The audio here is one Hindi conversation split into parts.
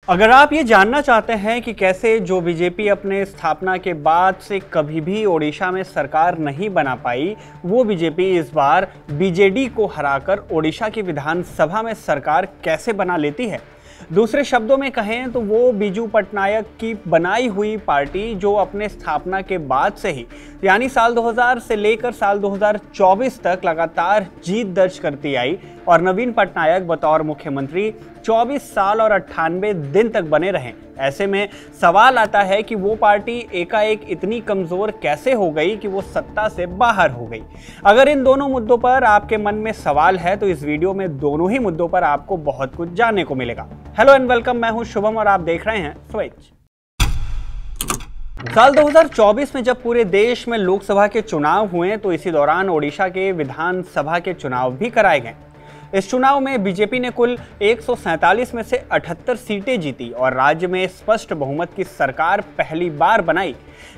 अगर आप ये जानना चाहते हैं कि कैसे जो बीजेपी अपने स्थापना के बाद से कभी भी ओडिशा में सरकार नहीं बना पाई, वो बीजेपी इस बार बीजेडी को हराकर ओडिशा की विधानसभा में सरकार कैसे बना लेती है। दूसरे शब्दों में कहें तो वो बीजू पटनायक की बनाई हुई पार्टी जो अपने स्थापना के बाद से ही यानी साल 2000 से लेकर साल 2024 तक लगातार जीत दर्ज करती आई और नवीन पटनायक बतौर मुख्यमंत्री 24 साल और 98 दिन तक बने रहे। ऐसे में सवाल आता है कि वो पार्टी एकाएक इतनी कमजोर कैसे हो गई कि वो सत्ता से बाहर हो गई। अगर इन दोनों मुद्दों पर आपके मन में सवाल है तो इस वीडियो में दोनों ही मुद्दों पर आपको बहुत कुछ जानने को मिलेगा। हेलो एंड वेलकम, मैं हूं शुभम और आप देख रहे हैं स्विच। साल 2024 में जब पूरे देश में लोकसभा के चुनाव हुए तो इसी दौरान ओडिशा के विधानसभा के चुनाव भी कराए गए। इस चुनाव में बीजेपी ने कुल 147 में से 78 सीटें जीती और राज्य में स्पष्ट बहुमत की सरकार पहली बार बनाई।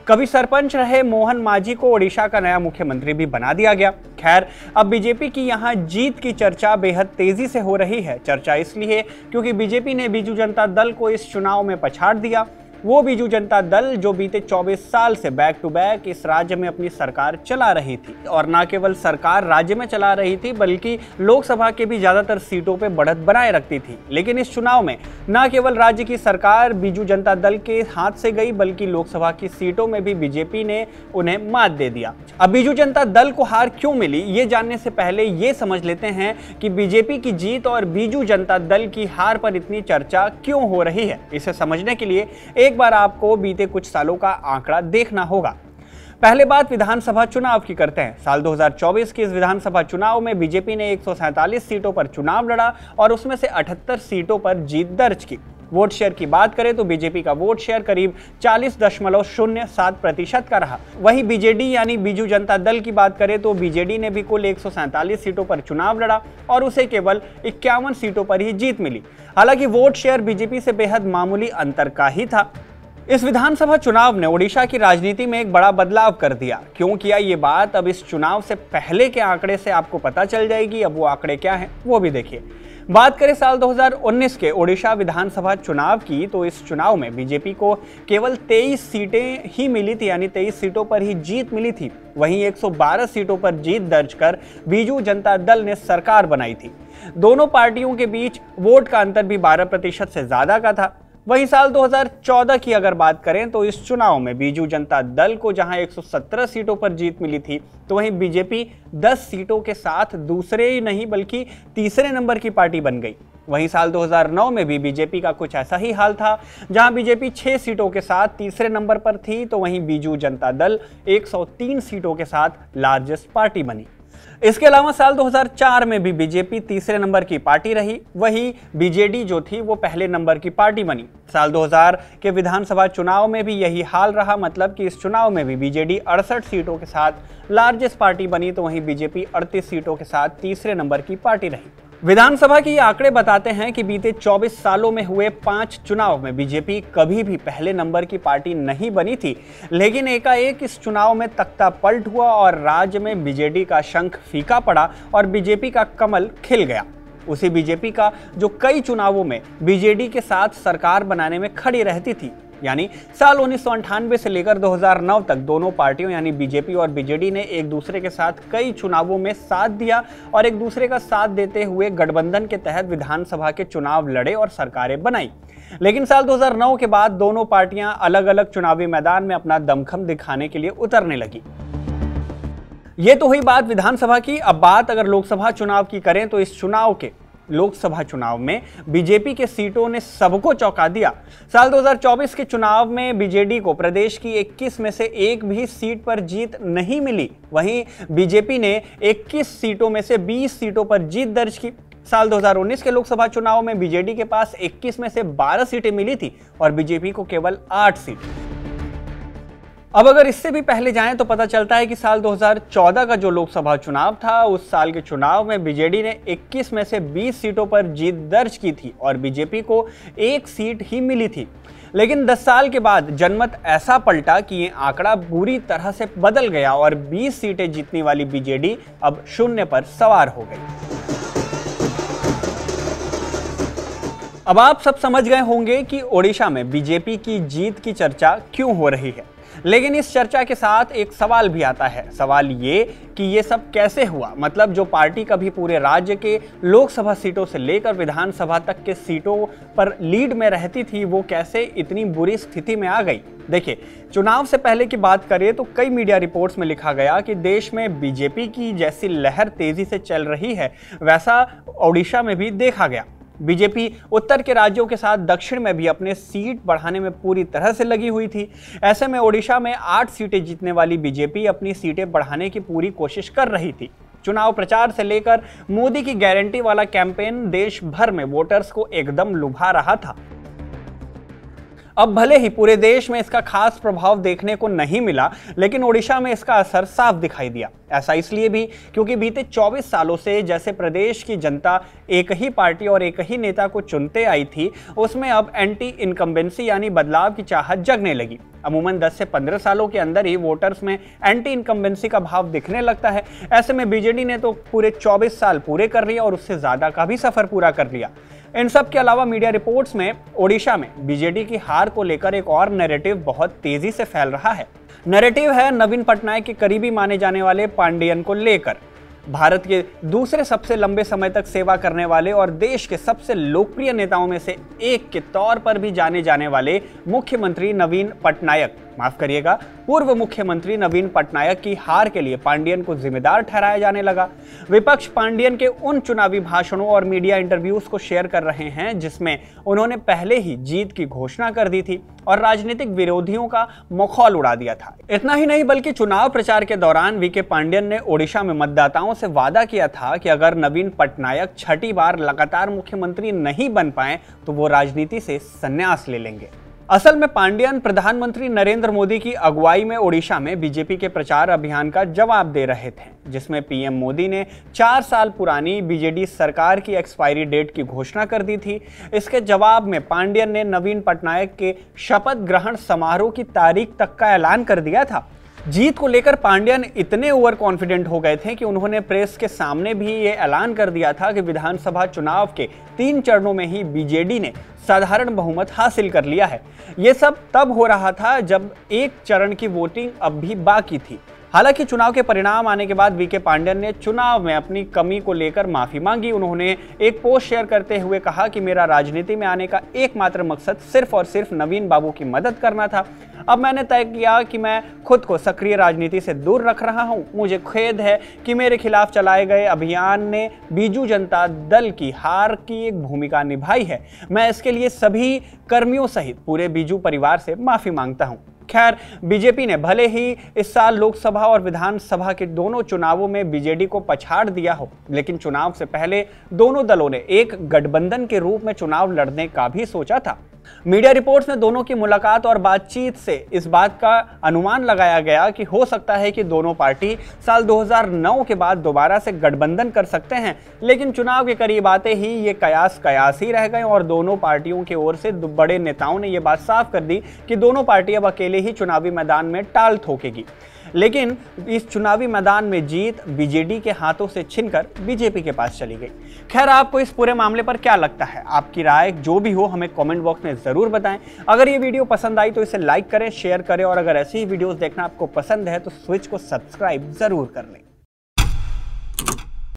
कभी सरपंच रहे मोहन मांझी को ओडिशा का नया मुख्यमंत्री भी बना दिया गया। खैर, अब बीजेपी की यहां जीत की चर्चा बेहद तेजी से हो रही है। चर्चा इसलिए क्योंकि बीजेपी ने बीजू जनता दल को इस चुनाव में पछाड़ दिया। वो बीजू जनता दल जो बीते 24 साल से बैक टू बैक इस राज्य में अपनी सरकार चला रही थी और न केवल सरकार राज्य में चला रही थी बल्कि लोकसभा के भी ज्यादातर सीटों पे बढ़त बनाए रखती थी। लेकिन इस चुनाव में न केवल राज्य की सरकार बीजू जनता दल के हाथ से गई बल्कि लोकसभा की सीटों में भी बीजेपी ने उन्हें मात दे दिया। अब बीजू जनता दल को हार क्यों मिली, ये जानने से पहले ये समझ लेते हैं कि बीजेपी की जीत और बीजू जनता दल की हार पर इतनी चर्चा क्यों हो रही है। इसे समझने के लिए एक बार आपको बीते कुछ सालों का आंकड़ा देखना होगा। पहले बात विधानसभा चुनाव की करते हैं। साल 2024 के इस विधानसभा चुनाव में बीजेपी ने 147 सीटों पर चुनाव लड़ा और उसमें से 78 सीटों पर जीत दर्ज की। वोट शेयर की बात करें तो बीजेपी का वोट शेयर करीब 40.07% का रहा। वहीं बीजेडी यानी बीजू जनता दल की बात करें तो बीजेडी ने भी कुल 147 सीटों पर चुनाव लड़ा और उसे केवल 51 सीटों पर ही जीत मिली। हालांकि वोट शेयर बीजेपी से बेहद मामूली अंतर का ही था। इस विधानसभा चुनाव ने ओडिशा की राजनीति में एक बड़ा बदलाव कर दिया। क्यों किया ये बात अब इस चुनाव से पहले के आंकड़े से आपको पता चल जाएगी। अब वो आंकड़े क्या हैं वो भी देखिए। बात करें साल 2019 के ओडिशा विधानसभा चुनाव की तो इस चुनाव में बीजेपी को केवल 23 सीटें ही मिली थी यानी 23 सीटों पर ही जीत मिली थी। वहीं 112 सीटों पर जीत दर्ज कर बीजू जनता दल ने सरकार बनाई थी। दोनों पार्टियों के बीच वोट का अंतर भी 12% से ज्यादा का था। वहीं साल 2014 की अगर बात करें तो इस चुनाव में बीजू जनता दल को जहां 117 सीटों पर जीत मिली थी तो वहीं बीजेपी 10 सीटों के साथ दूसरे ही नहीं बल्कि तीसरे नंबर की पार्टी बन गई। वहीं साल 2009 में भी बीजेपी का कुछ ऐसा ही हाल था। जहां बीजेपी 6 सीटों के साथ तीसरे नंबर पर थी तो वहीं बीजू जनता दल 103 सीटों के साथ लार्जेस्ट पार्टी बनी। इसके अलावा साल 2004 में भी बीजेपी तीसरे नंबर की पार्टी रही। वही बीजेडी जो थी वो पहले नंबर की पार्टी बनी। साल 2000 के विधानसभा चुनाव में भी यही हाल रहा, मतलब कि इस चुनाव में भी बीजेडी 68 सीटों के साथ लार्जेस्ट पार्टी बनी तो वहीं बीजेपी 38 सीटों के साथ तीसरे नंबर की पार्टी रही। विधानसभा के ये आंकड़े बताते हैं कि बीते 24 सालों में हुए 5 चुनाव में बीजेपी कभी भी पहले नंबर की पार्टी नहीं बनी थी। लेकिन एकाएक इस चुनाव में तख्ता पलट हुआ और राज्य में बीजेडी का शंख फीका पड़ा और बीजेपी का कमल खिल गया। उसी बीजेपी का जो कई चुनावों में बीजेडी के साथ सरकार बनाने में खड़ी रहती थी। यानी साल 1998 से लेकर 2009 तक दोनों पार्टियों यानी बीजेपी और बीजेडी ने एक दूसरे के साथ कई चुनावों में साथ दिया और एक दूसरे का साथ देते हुए गठबंधन के तहत विधानसभा के चुनाव लड़े और सरकारें बनाई। लेकिन साल 2009 के बाद दोनों पार्टियां अलग अलग चुनावी मैदान में अपना दमखम दिखाने के लिए उतरने लगी। ये तो हुई बात विधानसभा की। अब बात अगर लोकसभा चुनाव की करें तो इस चुनाव के लोकसभा चुनाव में बीजेपी के सीटों ने सबको चौंका दिया। साल 2024 के चुनाव में बीजेडी को प्रदेश की 21 में से एक भी सीट पर जीत नहीं मिली। वहीं बीजेपी ने 21 सीटों में से 20 सीटों पर जीत दर्ज की। साल 2019 के लोकसभा चुनाव में बीजेडी के पास 21 में से 12 सीटें मिली थी और बीजेपी को केवल 8 सीट। अब अगर इससे भी पहले जाएं तो पता चलता है कि साल 2014 का जो लोकसभा चुनाव था उस साल के चुनाव में बीजेडी ने 21 में से 20 सीटों पर जीत दर्ज की थी और बीजेपी को 1 सीट ही मिली थी। लेकिन 10 साल के बाद जनमत ऐसा पलटा कि ये आंकड़ा बुरी तरह से बदल गया और 20 सीटें जीतने वाली बीजेडी अब 0 पर सवार हो गई। अब आप सब समझ गए होंगे कि ओडिशा में बीजेपी की जीत की चर्चा क्यों हो रही है, लेकिन इस चर्चा के साथ एक सवाल भी आता है। सवाल ये कि ये सब कैसे हुआ, मतलब जो पार्टी कभी पूरे राज्य के लोकसभा सीटों से लेकर विधानसभा तक के सीटों पर लीड में रहती थी, वो कैसे इतनी बुरी स्थिति में आ गई। देखिए, चुनाव से पहले की बात करें तो कई मीडिया रिपोर्ट्स में लिखा गया कि देश में बीजेपी की जैसी लहर तेजी से चल रही है, वैसा ओडिशा में भी देखा गया। बीजेपी उत्तर के राज्यों के साथ दक्षिण में भी अपने सीट बढ़ाने में पूरी तरह से लगी हुई थी। ऐसे में ओडिशा में 8 सीटें जीतने वाली बीजेपी अपनी सीटें बढ़ाने की पूरी कोशिश कर रही थी। चुनाव प्रचार से लेकर मोदी की गारंटी वाला कैंपेन देश भर में वोटर्स को एकदम लुभा रहा था। अब भले ही पूरे देश में इसका खास प्रभाव देखने को नहीं मिला, लेकिन ओडिशा में इसका असर साफ दिखाई दिया। ऐसा इसलिए भी क्योंकि बीते 24 सालों से जैसे प्रदेश की जनता एक ही पार्टी और एक ही नेता को चुनते आई थी, उसमें अब एंटी इनकम्बेंसी यानी बदलाव की चाहत जगने लगी। अमूमन 10 से 15 सालों के अंदर ही वोटर्स में एंटी इनकम्बेंसी का भाव दिखने लगता है। ऐसे में बीजेडी ने तो पूरे 24 साल पूरे कर लिया और उससे ज्यादा का भी सफर पूरा कर लिया। इन सब के अलावा मीडिया रिपोर्ट्स में ओडिशा में बीजेडी की हार को लेकर एक और नैरेटिव बहुत तेजी से फैल रहा है। नैरेटिव है नवीन पटनायक के करीबी माने जाने वाले पांडियन को लेकर। भारत के दूसरे सबसे लंबे समय तक सेवा करने वाले और देश के सबसे लोकप्रिय नेताओं में से एक के तौर पर भी जाने जाने वाले मुख्यमंत्री नवीन पटनायक, माफ करिएगा, पूर्व मुख्यमंत्री नवीन पटनायक की हार के लिए पांडियन को जिम्मेदार ठहराया जाने लगा। विपक्ष पांडियन के उन चुनावी भाषणों और मीडिया इंटरव्यूज को शेयर कर रहे हैं जिसमें उन्होंने पहले ही जीत की घोषणा कर दी थी और राजनीतिक विरोधियों का मखौल उड़ा दिया था। इतना ही नहीं बल्कि चुनाव प्रचार के दौरान वीके पांडियन ने ओडिशा में मतदाताओं से वादा किया था कि अगर नवीन पटनायक छठी बार लगातार मुख्यमंत्री नहीं बन पाए तो वो राजनीति से संन्यास ले लेंगे। असल में पांडियन प्रधानमंत्री नरेंद्र मोदी की अगुवाई में ओडिशा में बीजेपी के प्रचार अभियान का जवाब दे रहे थे, जिसमें पीएम मोदी ने 4 साल पुरानी बीजेडी सरकार की एक्सपायरी डेट की घोषणा कर दी थी। इसके जवाब में पांडियन ने नवीन पटनायक के शपथ ग्रहण समारोह की तारीख तक का ऐलान कर दिया था। जीत को लेकर पांडियन इतने ओवर कॉन्फिडेंट हो गए थे कि उन्होंने प्रेस के सामने भी ये ऐलान कर दिया था कि विधानसभा चुनाव के 3 चरणों में ही बीजेडी ने साधारण बहुमत हासिल कर लिया है। ये सब तब हो रहा था जब एक चरण की वोटिंग अब भी बाकी थी। हालांकि चुनाव के परिणाम आने के बाद वीके पांडियन ने चुनाव में अपनी कमी को लेकर माफी मांगी। उन्होंने एक पोस्ट शेयर करते हुए कहा कि मेरा राजनीति में आने का एकमात्र मकसद सिर्फ और सिर्फ नवीन बाबू की मदद करना था। अब मैंने तय किया कि मैं खुद को सक्रिय राजनीति से दूर रख रहा हूं। मुझे खेद है कि मेरे खिलाफ चलाए गए अभियान ने बीजू जनता दल की हार की एक भूमिका निभाई है। मैं इसके लिए सभी कर्मियों सहित पूरे बीजू परिवार से माफी मांगता हूं। खैर, बीजेपी ने भले ही इस साल लोकसभा और विधानसभा के दोनों चुनावों में बीजेडी को पछाड़ दिया हो, लेकिन चुनाव से पहले दोनों दलों ने एक गठबंधन के रूप में चुनाव लड़ने का भी सोचा था। मीडिया रिपोर्ट्स में दोनों की मुलाकात और बातचीत से इस बात का अनुमान लगाया गया कि हो सकता है कि दोनों पार्टी साल 2009 के बाद दोबारा से गठबंधन कर सकते हैं, लेकिन चुनाव के करीब आते ही ये कयास ही रह गए और दोनों पार्टियों की ओर से बड़े नेताओं ने यह बात साफ कर दी कि दोनों पार्टी अब अकेले ही चुनावी मैदान में टाल ठोकेगी। लेकिन इस चुनावी मैदान में जीत बीजेडी के हाथों से छीनकर बीजेपी के पास चली गई। खैर, आपको इस पूरे मामले पर क्या लगता है? आपकी राय जो भी हो हमें कमेंट बॉक्स में जरूर बताएं। अगर ये वीडियो पसंद आई तो इसे लाइक करें, शेयर करें और अगर ऐसी ही वीडियोस देखना आपको पसंद है तो स्विच को सब्सक्राइब जरूर कर लें।